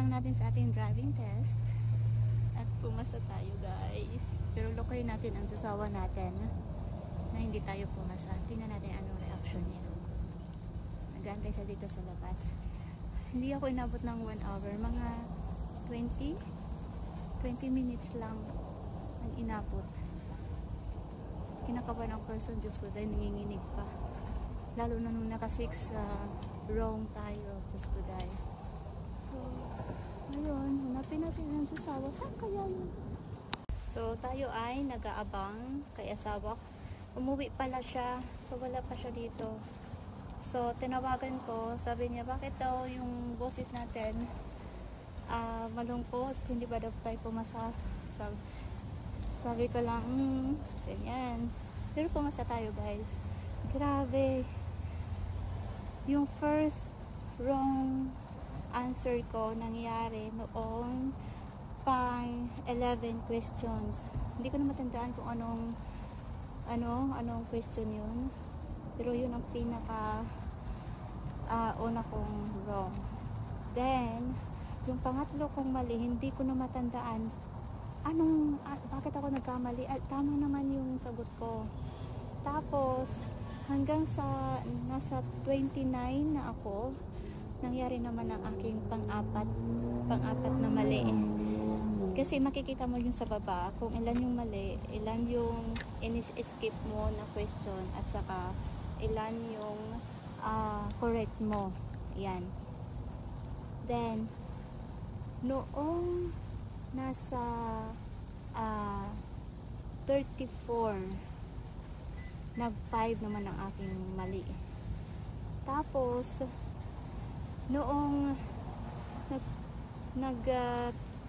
lang natin sa ating driving test. At pumasa tayo guys. Pero lokoy natin ang susawa natin na hindi tayo pumasa. Tingnan natin anong reaction niya. Nag-aantay siya dito sa labas. Hindi ako inabot ng 1 hour. Mga 20 minutes lang ang inabot. Kinakabahan ng person, Diyos ko, dahil nanginginig pa. Lalo na nung naka 6 wrong tayo, Diyos ko, dahil. So, ayun, hanapin natin ang susawa. Saan kaya yun? So, tayo ay nag-aabang kay asawa. Umuwi pala siya, so wala pa siya dito. So, tinawagan ko, sabi niya, bakit daw yung boses natin malungkot, hindi ba daw tayo pumasa? Sabi ko lang, ganyan. Pero pumasa tayo guys. Grabe. Yung first wrong answer ko nangyari noong pang 11 questions. Hindi ko na matandaan kung anong question yun. Pero yun ang pinaka una kong wrong. Then, yung pangatlo kong mali, hindi ko na matandaan bakit ako nagkamali. Tama naman yung sagot ko. Tapos, hanggang sa nasa 29 na ako, nangyari naman ang aking pang-apat na mali. Kasi makikita mo yung sa baba, kung ilan yung mali, ilan yung in-skip mo na question, at saka ilan yung correct mo. Yan. Then, noong nasa 34, nag-5 naman ang aking mali. Tapos, noong nag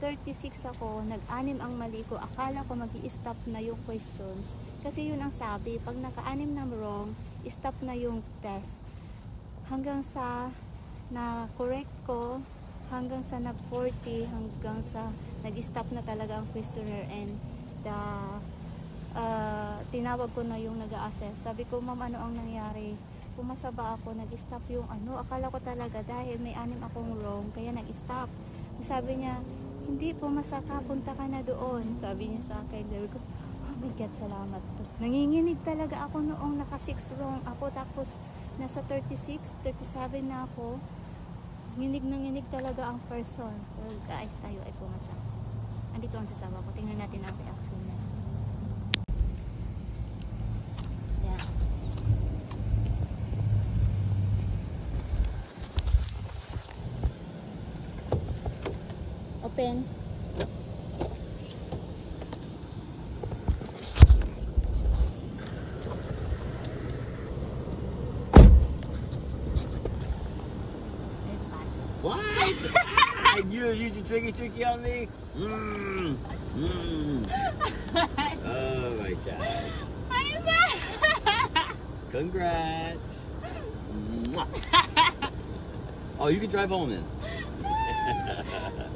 36 ako, nag-anim ang mali ko. Akala ko mag-i-stop na yung questions. Kasi yun ang sabi, pag naka-anim na wrong, stop na yung test. Hanggang sa na-correct ko, hanggang sa nag-40, hanggang sa nag-stop na talaga ang questionnaire, and tinawag ko na yung nag-a-assess. Sabi ko, ma'am, ano ang nangyari? Pumasa ba ako? Nag-stop yung akala ko talaga dahil may 6 akong wrong, kaya nag-stop. Sabi niya, hindi, pumasa ka, punta ka na doon. Sabi niya sa akin. Sabi ko, oh my God, salamat po. Nanginginig talaga ako noong naka 6 wrong ako, tapos nasa 36, 37 na ako. Nginig na nginig talaga ang person. So, guys, tayo ay pumasa. Andito ang sasawa ko. Tingnan natin ang reaction niya. Yeah. Open. What? You're using tricky on me? Oh my God. Congrats. Oh, you can drive home then.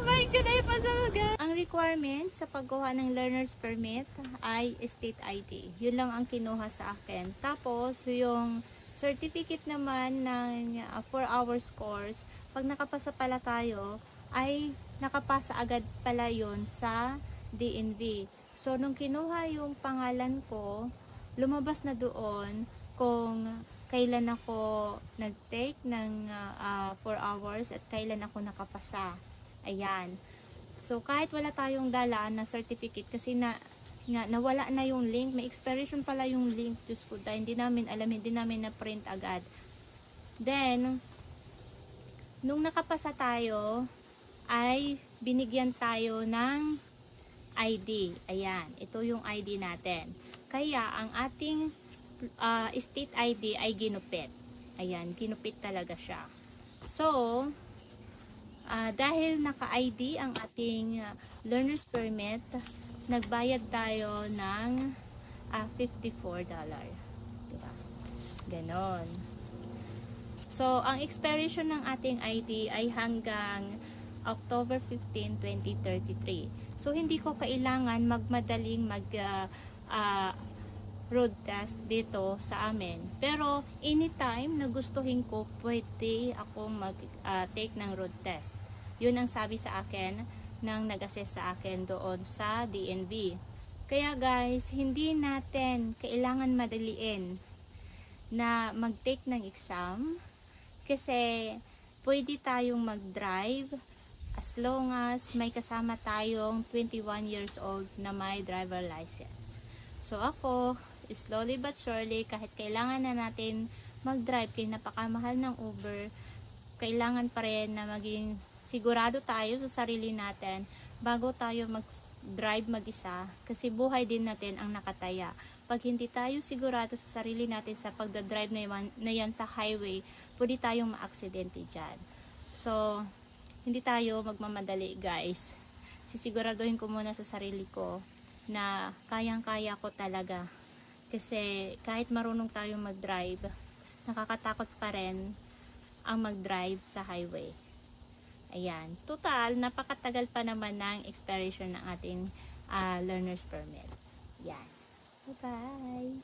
My God, ay pasaga. Ang requirement sa paggawa ng learner's permit ay state ID. Yun lang ang kinuha sa akin. Tapos, yung certificate naman ng 4 hours course, pag nakapasa pala tayo, ay nakapasa agad pala yun sa DNV. So, nung kinuha yung pangalan ko, lumabas na doon kung kailan ako nag-take ng 4 hours at kailan ako nakapasa. Ayan. So, kahit wala tayong dalaan na certificate, kasi nawala na yung link, may expiration pala yung link, Diyos ko, dahil hindi namin alam, hindi namin na-print agad. Then, nung nakapasa tayo, ay binigyan tayo ng ID. Ayan, ito yung ID natin. Kaya, ang ating state ID ay ginupit. Ayan, ginupit talaga siya. So, dahil naka-ID ang ating learner's permit, nagbayad tayo ng $54. Diba? Ganon. So, ang expiration ng ating ID ay hanggang October 15, 2033. So, hindi ko kailangan magmadaling road test dito sa amin. Pero, anytime na gustuhin ko, pwede akong mag-take ng road test. Yun ang sabi sa akin ng nag-assess sa akin doon sa DNV. Kaya guys, hindi natin kailangan madaliin na mag-take ng exam kasi pwede tayong mag-drive as long as may kasama tayong 21 years old na may driver license. So ako, slowly but surely, kahit kailangan na natin mag-drive kaya napakamahal ng Uber, kailangan pa rin na maging sigurado tayo sa sarili natin bago tayo mag-drive mag-isa kasi buhay din natin ang nakataya. Pag hindi tayo sigurado sa sarili natin sa pagdadrive na yan sa highway, pwede tayong ma-aksidente dyan. So, hindi tayo magmamadali guys. Sisiguraduhin ko muna sa sarili ko na kayang-kaya ko talaga. Kasi kahit marunong tayong mag-drive, nakakatakot pa rin ang mag-drive sa highway. Ayan. Total, napakatagal pa naman ng expiration ng ating learner's permit. Yan. Bye-bye!